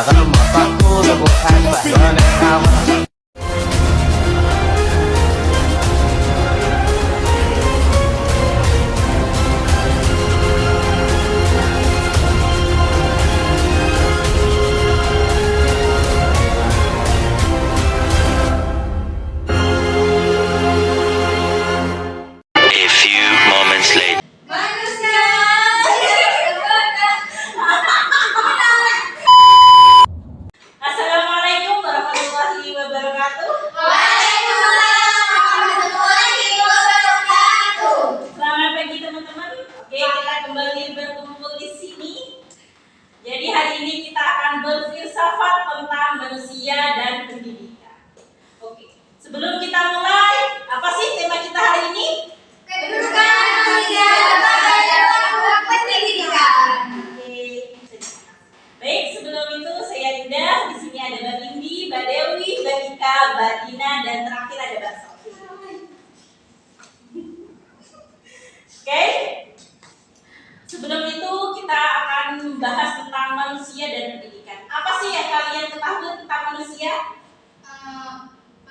A few moments later. Assalamualaikum warahmatullahi wabarakatuh. Selamat pagi teman-teman. Oke, kita kembali berkumpul di sini. Jadi hari ini kita akan berfilsafat tentang manusia dan pendidikan. Oke, sebelum kita mulai, apa sih tema kita hari ini? Kedudukan manusia dalam pendidikan. Oke. Baik, sebelum itu saya Indah. Di sini ada Mbak Indi, Mbak Dewi, Mbak Ika, Mbak Dina, dan terakhir ada Mbak Sofi. Oke. Sebelum itu kita akan membahas tentang manusia dan pendidikan. Apa sih yang kalian ketahui tentang manusia?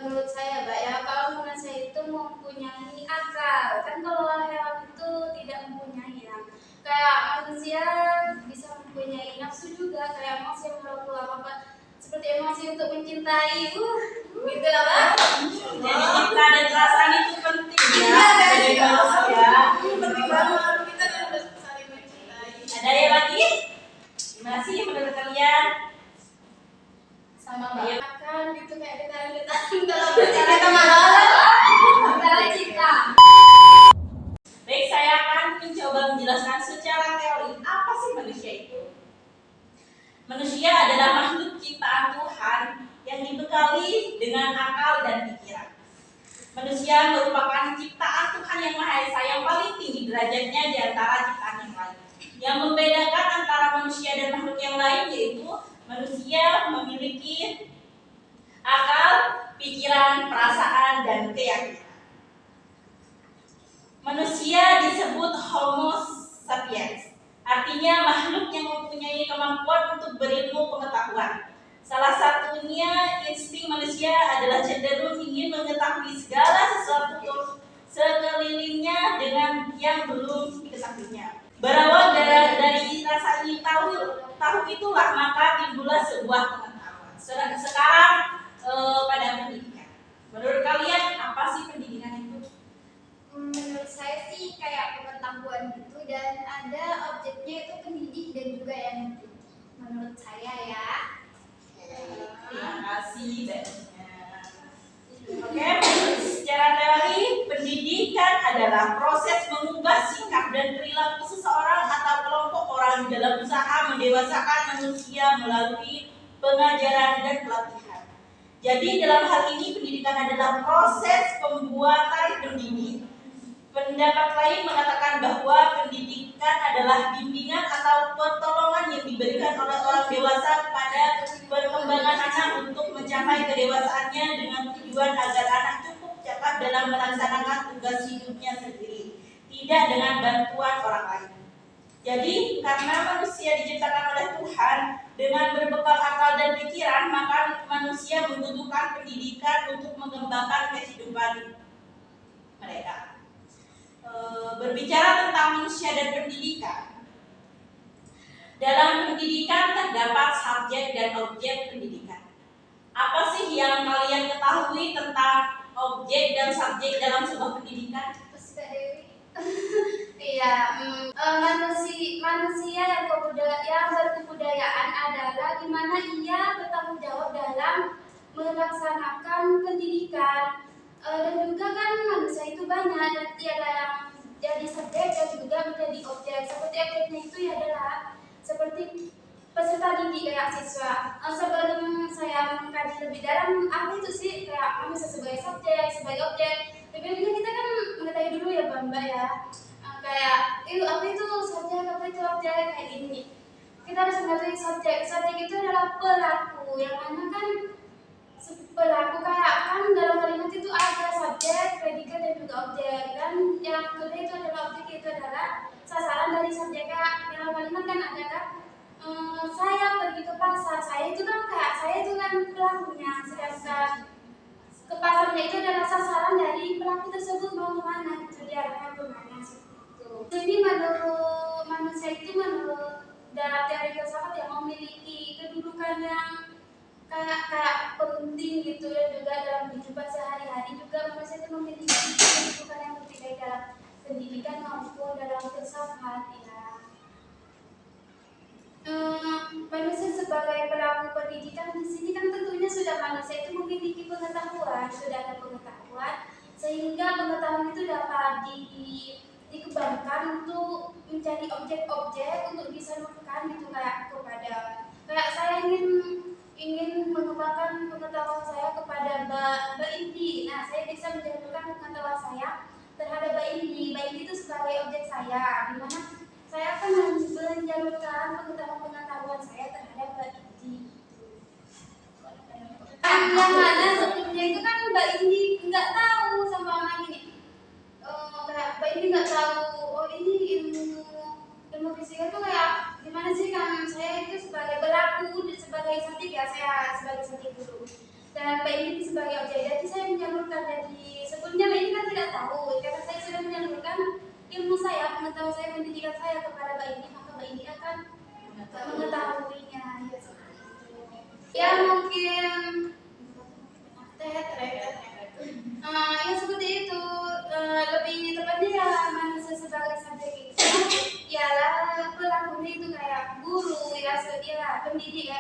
Menurut saya, Mbak, ya kalau manusia itu mempunyai akal. Kan kalau hewan itu tidak mempunyai ya. Kayak manusia bisa mempunyai nafsu juga, kayak emosi yang apa seperti emosi untuk mencintai, gitu lah, Mbak. Jadi cinta dan perasaan itu penting ya bagi manusia. Penting banget, kita harus saling mencintai. Ada yang lagi? Gimana sih menurut kalian? Sama Mbak. Akan gitu kayak kita dalam bercanda malam, antara cinta. Baik, saya akan mencoba menjelaskan secara teori apa sih manusia itu. Manusia adalah makhluk ciptaan Tuhan yang dibekali dengan akal dan pikiran. Manusia merupakan ciptaan Tuhan yang Maha Esa yang paling tinggi derajatnya di antara ciptaan yang lain. Yang membedakan antara manusia dan makhluk yang lain yaitu manusia memiliki akal, pikiran, perasaan, dan keyakinan. Manusia disebut Homo sapiens, artinya makhluk yang mempunyai kemampuan untuk berilmu pengetahuan. Salah satunya insting manusia adalah cenderung ingin mengetahui segala sesuatu sekelilingnya dengan yang belum diketahuinya. Berawal dari rasa ingin tahu itulah maka timbullah sebuah pengetahuan. Sekarang pada pendidikan. Menurut kalian apa sih pendidikan itu? Menurut saya sih kayak pengetahuan gitu, dan ada objeknya itu pendidik dan juga yang mendidik. Menurut saya ya. Terima kasih banyak. Oke, secara teori pendidikan adalah proses mengubah sikap dan perilaku seseorang atau kelompok orang dalam usaha mendewasakan manusia melalui pengajaran dan pelatihan. Jadi dalam hal ini pendidikan adalah proses pembuatan pendidik. Pendapat lain mengatakan bahwa pendidikan adalah bimbingan atau pertolongan yang diberikan oleh orang dewasa kepada perkembangan anak untuk mencapai kedewasaannya dengan tujuan agar anak cukup cepat dalam melaksanakan tugas hidupnya sendiri, tidak dengan bantuan orang lain. Jadi karena manusia diciptakan oleh Tuhan dengan berbekal akal dan pikiran, maka manusia membutuhkan pendidikan untuk mengembangkan kehidupan mereka. Berbicara tentang manusia dan pendidikan, dalam pendidikan terdapat subjek dan objek pendidikan. Apa sih yang kalian ketahui tentang objek dan subjek dalam sebuah pendidikan? Iya, manusia yang berkebudayaan adalah di mana ia bertanggung jawab dalam melaksanakan pendidikan. Dan juga kan manusia itu banyak, dan tiada yang jadi subjek dan juga menjadi objek. Seperti objeknya itu adalah seperti peserta didik kayak siswa. Sebelum saya mengkaji lebih dalam apa itu sih kayak manusia sebagai subjek, sebagai objek, tapi juga kita kan mengetahui dulu ya Mbak ya. Kayak apa itu subjek, apa itu objek, kayak gini. Kita harus mengetahui subjek. Subjek itu adalah pelaku, yang mana kan pelaku kayak kan dalam kalimat itu ada subjek, predikat dan juga objek. Dan yang kedua itu adalah objek, itu adalah sasaran dari subjeknya. Dalam kalimat kan ada kan saya pergi ke pasar, saya itu mana itu adalah sasaran dari pelaku tersebut mau kemana gitu, diarahkan kemana seperti itu. Jadi menurut manusia itu, menurut dalam teori filsafat yang memiliki kedudukan yang kayak penting gitu, dan juga dalam kehidupan sehari-hari juga manusia itu memiliki kedudukan yang penting baik dalam pendidikan maupun dalam filsafat ya. Manusia sebagai pelaku pendidikan di sini kan tentunya sudah manusia itu memiliki pengetahuan, sudah ada pengetahuan sehingga pengetahuan itu dapat dikembangkan untuk menjadi objek-objek untuk disalurkan gitu, kayak saya ingin mengembangkan pengetahuan saya kepada Mbak Indi. Nah, saya bisa menjalurkan pengetahuan saya terhadap Mbak Indi. Mbak Indi itu sebagai objek saya, di mana saya akan menjalurkan pengetahuan saya terhadap Mbak Indi. Yang mana sebelumnya itu kan Mbak Indi nggak tahu sama orang ini. Mbak Indi nggak tahu, oh ini ilmu fisika itu kayak gimana sih, kan saya itu sebagai berlaku sebagai subjek ya, saya sebagai subjek dulu dan Mbak Indi sebagai objek. Jadi saya menyalurkan, dari sebelumnya Mbak Indi kan tidak tahu, karena saya sudah menyalurkan ilmu saya, pengetahuan saya, pendidikan saya kepada Mbak Indi, maka Mbak Indi akan mengetahuinya ya, seperti itu. Ya mungkin ya seperti itu. Lebih tepatnya ya manusia sebagai subjek itu ialah pelakunya itu kayak guru ya, pendidik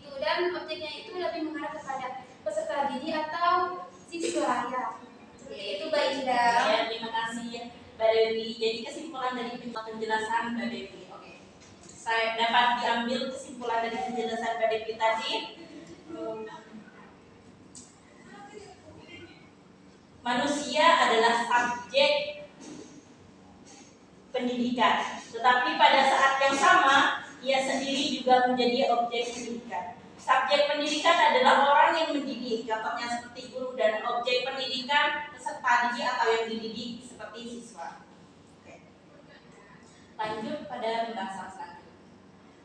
itu, dan objeknya itu lebih mengarah kepada peserta didik atau siswa ya. Seperti itu Mbak Ida. Ya, terima kasih ya Mbak Dewi. Jadi kesimpulan dari penjelasan Mbak Dewi. Oke. Saya dapat diambil kesimpulan dari penjelasan Mbak Dewi tadi. Manusia adalah subjek pendidikan, tetapi pada saat yang sama ia sendiri juga menjadi objek pendidikan. Subjek pendidikan adalah orang yang mendidik, contohnya seperti guru, dan objek pendidikan peserta didik atau yang dididik seperti siswa. Oke. Lanjut pada pembahasan selanjutnya.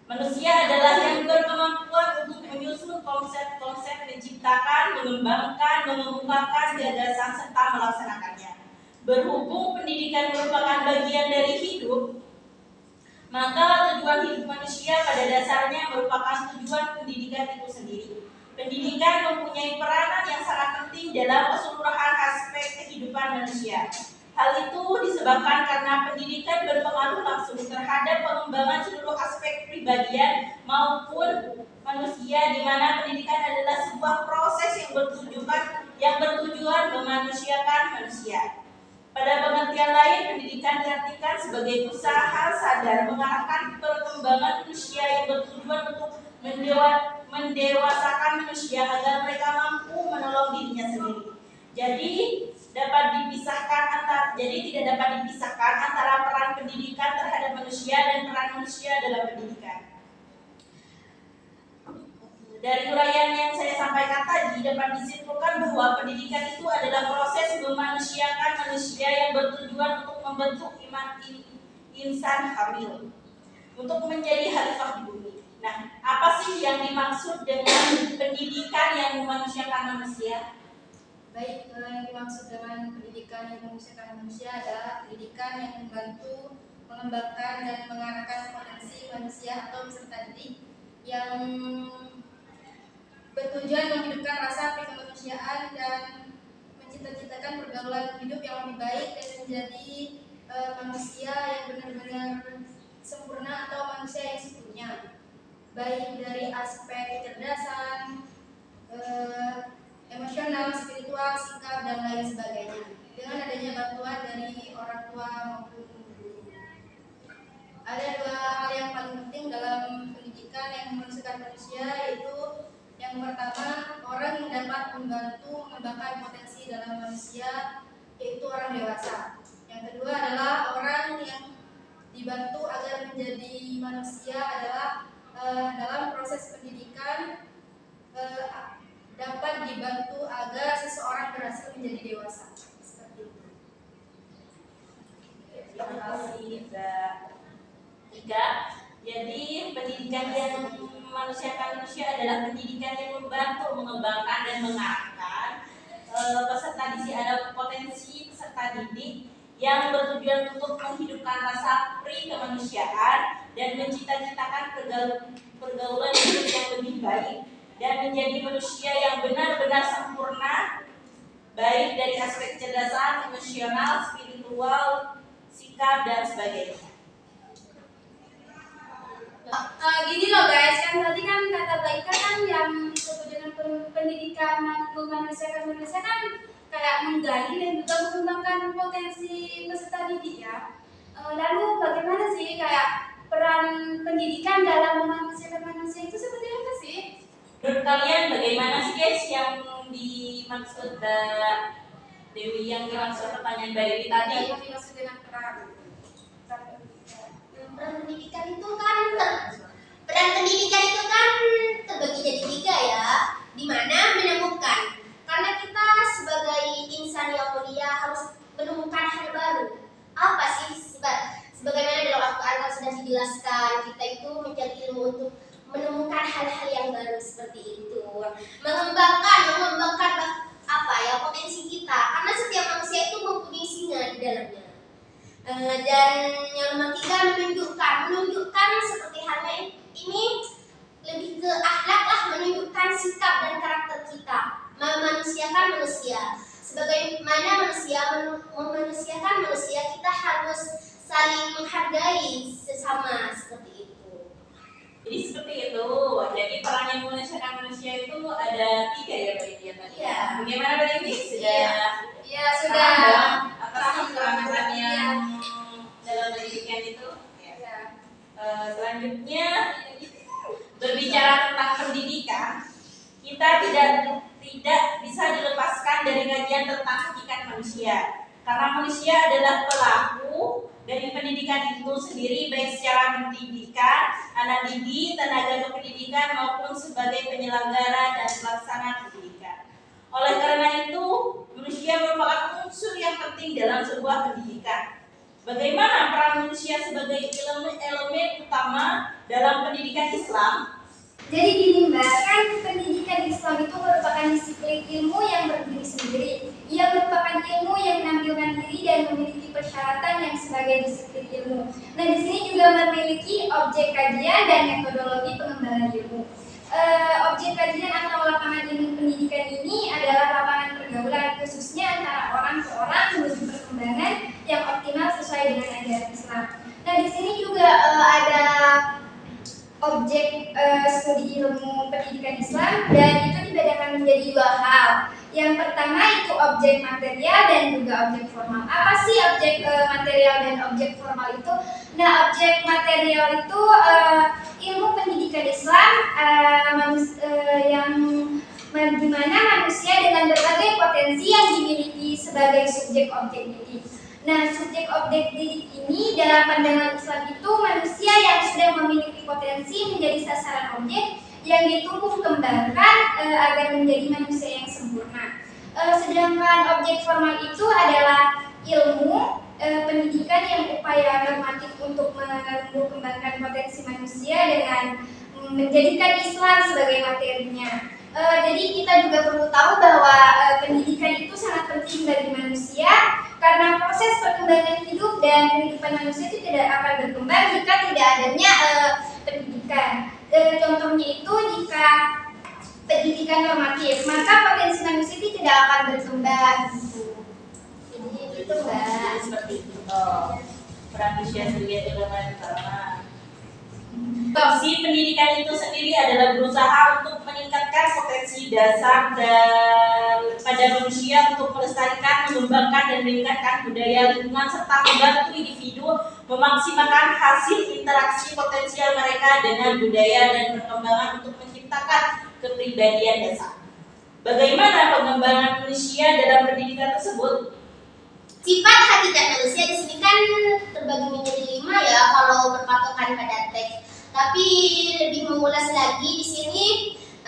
Manusia adalah yang berkemampuan untuk menyusun konsep-konsep, menciptakan, mengembangkan, mengemukakan gagasan serta melaksanakannya. Berhubung pendidikan merupakan bagian dari hidup, maka tujuan hidup manusia pada dasarnya merupakan tujuan pendidikan itu sendiri. Pendidikan mempunyai peranan yang sangat penting dalam keseluruhan aspek kehidupan manusia. Hal itu disebabkan karena pendidikan berpengaruh langsung terhadap pengembangan seluruh aspek kepribadian maupun manusia, di mana pendidikan adalah sebuah proses yang bertujuan memanusiakan manusia. Pada pengertian lain, pendidikan diartikan sebagai usaha sadar mengarahkan perkembangan manusia yang bertujuan untuk mendewasakan manusia agar mereka mampu menolong dirinya sendiri. Jadi tidak dapat dipisahkan antara peran pendidikan terhadap manusia dan peran manusia dalam pendidikan. Dari uraian yang saya sampaikan tadi dapat disimpulkan bahwa pendidikan itu adalah proses memanusiakan manusia yang bertujuan untuk membentuk insan kamil untuk menjadi khalifah di bumi. Nah, apa sih yang dimaksud dengan pendidikan yang memanusiakan manusia? Baik, yang dimaksud dengan pendidikan yang memanusiakan manusia adalah pendidikan yang membantu mengembangkan dan mengarahkan potensi manusia atau peserta didik yang bertujuan menghidupkan rasa kemanusiaan dan mencita-citakan pergaulan hidup yang lebih baik dan menjadi manusia yang benar-benar sempurna atau manusia yang sempurna, baik dari aspek kecerdasan, emosional, spiritual, sikap, dan lain sebagainya, dengan adanya bantuan dari orang tua maupun guru. Ada dua hal yang paling penting dalam pendidikan yang memanusiakan manusia, yaitu yang pertama, orang yang dapat membantu mengembangkan potensi dalam manusia, yaitu orang dewasa. Yang kedua adalah orang yang dibantu agar menjadi manusia adalah dalam proses pendidikan dapat dibantu agar seseorang berhasil menjadi dewasa. Seperti itu. Terima kasih Mbak Ika. Jadi pendidikan yang memanusiakan manusia adalah pendidikan yang membantu mengembangkan dan mengarahkan peserta didik ada potensi peserta didik yang bertujuan untuk menghidupkan rasa pri kemanusiaan dan mencita-citakan pergaulan hidup yang lebih baik dan menjadi manusia yang benar-benar sempurna, baik dari aspek kecerdasan, emosional, spiritual, sikap, dan sebagainya. Gini loh guys, kan tadi kan kata Mbak Ika kan yang disebut dengan pendidikan manusia kan kayak menggali dan juga mengembangkan potensi peserta didik ya. Lalu bagaimana sih kayak peran pendidikan dalam memanusiakan manusia itu seperti apa sih? Menurut kalian bagaimana sih guys yang dimaksud Dewi, yang dimaksud pertanyaan Mbak Dewi tadi? Yang dimaksud dengan peran pendidikan itu kan peran pendidikan itu kan terbagi jadi 3 ya, di mana menemukan, karena kita sebagai insan yang mulia harus menemukan hal baru. Apa sih sebagaimana dalam Al-Quran sudah dijelaskan, kita itu mencari ilmu untuk menemukan hal-hal yang baru seperti itu, mengembangkan apa ya potensi kita, karena setiap manusia itu mempunyai singa di dalamnya. Dan yang nomor 3 menunjukkan seperti halnya ini lebih ke akhlak lah, menunjukkan sikap dan karakter kita, memanusiakan manusia. Sebagaimana memanusiakan manusia, kita harus saling menghargai sesama seperti itu. Jadi seperti itu. Jadi peran yang memanusiakan manusia itu ada 3 ya Mbak Dewi tadi. Iya. Bagaimana Mbak Dewi? sudah apa sih peran yang dalam pendidikan itu? Ya. Selanjutnya berbicara tentang pendidikan, kita tidak bisa dilepaskan dari kajian tentang hakikat manusia, karena manusia adalah pelaku dari pendidikan itu sendiri, baik secara pendidikan, anak didik, tenaga kependidikan maupun sebagai penyelenggara dan pelaksana pendidikan. Oleh karena itu, manusia merupakan unsur yang penting dalam sebuah pendidikan. Bagaimana peran manusia sebagai elemen utama dalam pendidikan Islam? Jadi gini Mbak, kan pendidikan Islam itu merupakan disiplin ilmu yang berdiri sendiri. Ia merupakan ilmu yang menampilkan diri dan memiliki persyaratan yang sebagai disiplin ilmu. Nah, di sini juga memiliki objek kajian dan metodologi pengembangan ilmu. Objek kajian atau lapangan ilmu pendidikan ini adalah lapangan pergaulan, khususnya antara orang ke orang menuju perkembangan yang optimal sesuai dengan ajaran Islam. Nah, di sini juga ada objek studi ilmu pendidikan Islam, dan itu dibedakan menjadi 2 hal. Yang pertama itu objek material dan juga objek formal. Apa sih objek material dan objek formal itu? Nah, objek material itu ilmu pendidikan Islam yang dimana manusia dengan berbagai potensi yang dimiliki sebagai subjek objek didik. Nah, subjek objek didik ini dalam pandangan Islam itu manusia yang sudah memiliki potensi menjadi sasaran objek yang ditumbuh kembangkan agar menjadi manusia yang sempurna. Sedangkan objek formal itu adalah ilmu pendidikan yang upaya normatif untuk menumbuh kembangkan potensi manusia dengan menjadikan Islam sebagai materinya. Jadi kita juga perlu tahu bahwa pendidikan itu sangat penting bagi manusia, karena proses perkembangan hidup dan kehidupan manusia itu tidak akan berkembang jika tidak adanya pendidikan. Contohnya itu jika pendidikan normatif, maka potensi manusia itu tidak akan berkembang gitu. Jadi itu Mbak. Seperti itu. Peran manusia sebagai elemen utama. Si pendidikan itu sendiri adalah berusaha untuk meningkatkan potensi dasar pada manusia untuk melestarikan, mengembangkan, dan meningkatkan budaya lingkungan serta membantu individu memaksimalkan hasil interaksi potensial mereka dengan budaya dan perkembangan untuk menciptakan kepribadian dasar. Bagaimana pengembangan manusia dalam pendidikan tersebut? Sifat hakikat manusia di sini kan terbagi menjadi 5 ya kalau berpatokan pada teks. Tapi lebih mengulas lagi di sini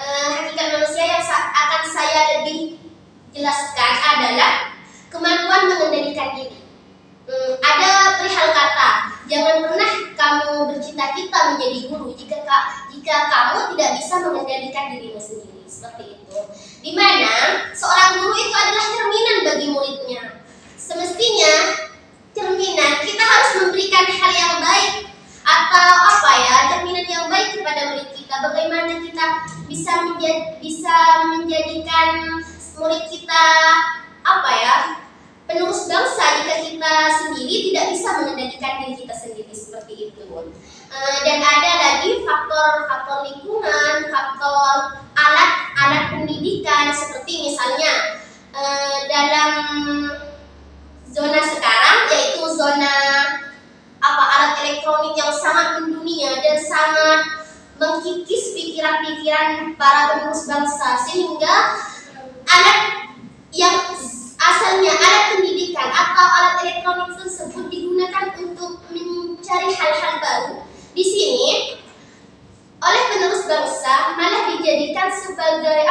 hakikat manusia yang akan saya lebih jelaskan adalah kemampuan mengendalikan diri. Ada perihal kata, jangan pernah kamu bercita-cita menjadi guru jika kamu tidak bisa mengendalikan dirimu sendiri. Seperti itu. Di mana seorang seorang guru itu adalah cerminan bagi muridnya. Semestinya cerminan kita harus memberikan hal yang baik atau cerminan yang baik kepada murid kita. Bagaimana kita bisa menjadikan murid kita penerus bangsa jika kita sendiri tidak bisa mengendalikan diri kita sendiri seperti itu. Dan ada lagi faktor lingkungan, faktor alat pendidikan, seperti misalnya dalam zona sekarang, yaitu zona alat elektronik yang sangat mendunia dan sangat mengkikis pikiran-pikiran para penerus bangsa, sehingga alat yang asalnya alat pendidikan atau alat elektronik tersebut digunakan untuk mencari hal-hal baru. Di sini oleh penerus bangsa malah dijadikan sebagai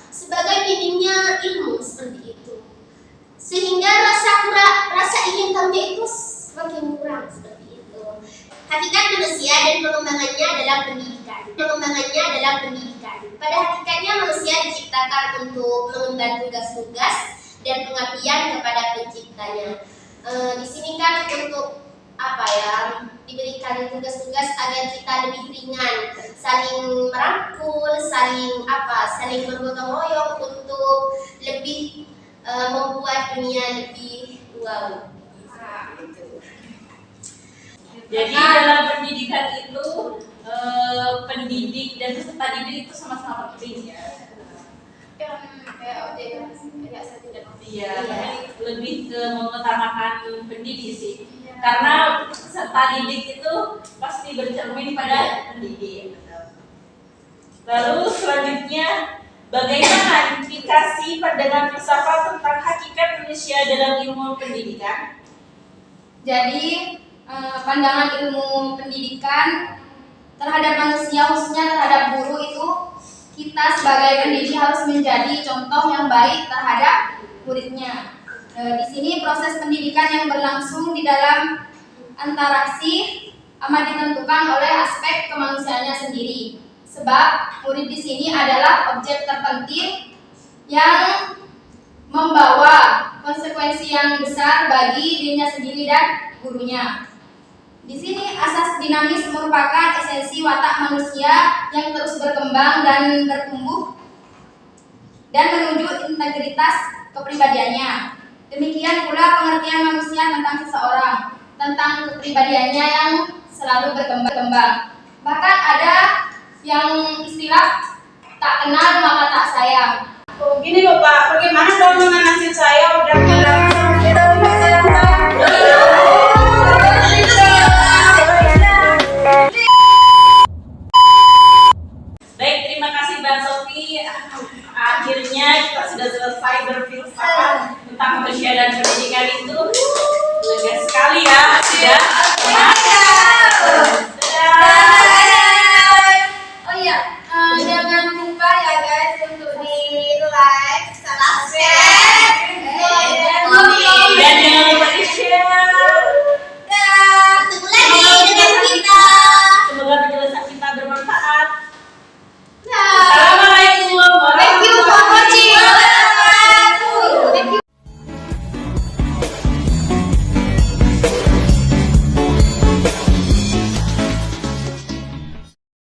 sebagai minimnya ilmu seperti itu, sehingga rasa ingin tahunya itu semakin kurang seperti itu. Hakikat manusia dan pengembangannya dalam pendidikan. Pada hakikatnya manusia diciptakan untuk mengemban tugas-tugas dan pengabdian kepada penciptanya. Di sini kan untuk diberikan tugas-tugas agar kita lebih ringan, saling merangkul, saling bergotong royong untuk lebih membuat dunia lebih wow. Jadi dalam pendidikan itu pendidik dan peserta didik itu sama-sama penting ya. Iya, lebih ke mengutamakan pendidik sih. Karena peserta didik itu pasti bercermin pada pendidik. Lalu selanjutnya, bagaimana implikasi pandangan filsafat tentang hakikat manusia dalam ilmu pendidikan? Jadi pandangan ilmu pendidikan terhadap manusia, khususnya terhadap guru, itu kita sebagai pendidik harus menjadi contoh yang baik terhadap muridnya. Di sini proses pendidikan yang berlangsung di dalam interaksi amat ditentukan oleh aspek kemanusiaannya sendiri. Sebab murid di sini adalah objek terpenting yang membawa konsekuensi yang besar bagi dirinya sendiri dan gurunya. Di sini asas dinamis merupakan esensi watak manusia yang terus berkembang dan bertumbuh dan menuju integritas kepribadiannya. Demikian pula pengertian manusia tentang seseorang, tentang kepribadiannya yang selalu berkembang. Bahkan ada yang istilah tak kenal maka tak sayang. Gini loh Pak, bagaimana kalau mengenasih saya udah Baik, terima kasih Mbak Sofi. Akhirnya kita sudah selesai berfilsafat tentang manusia dan pendidikan itu. Lega sekali ya.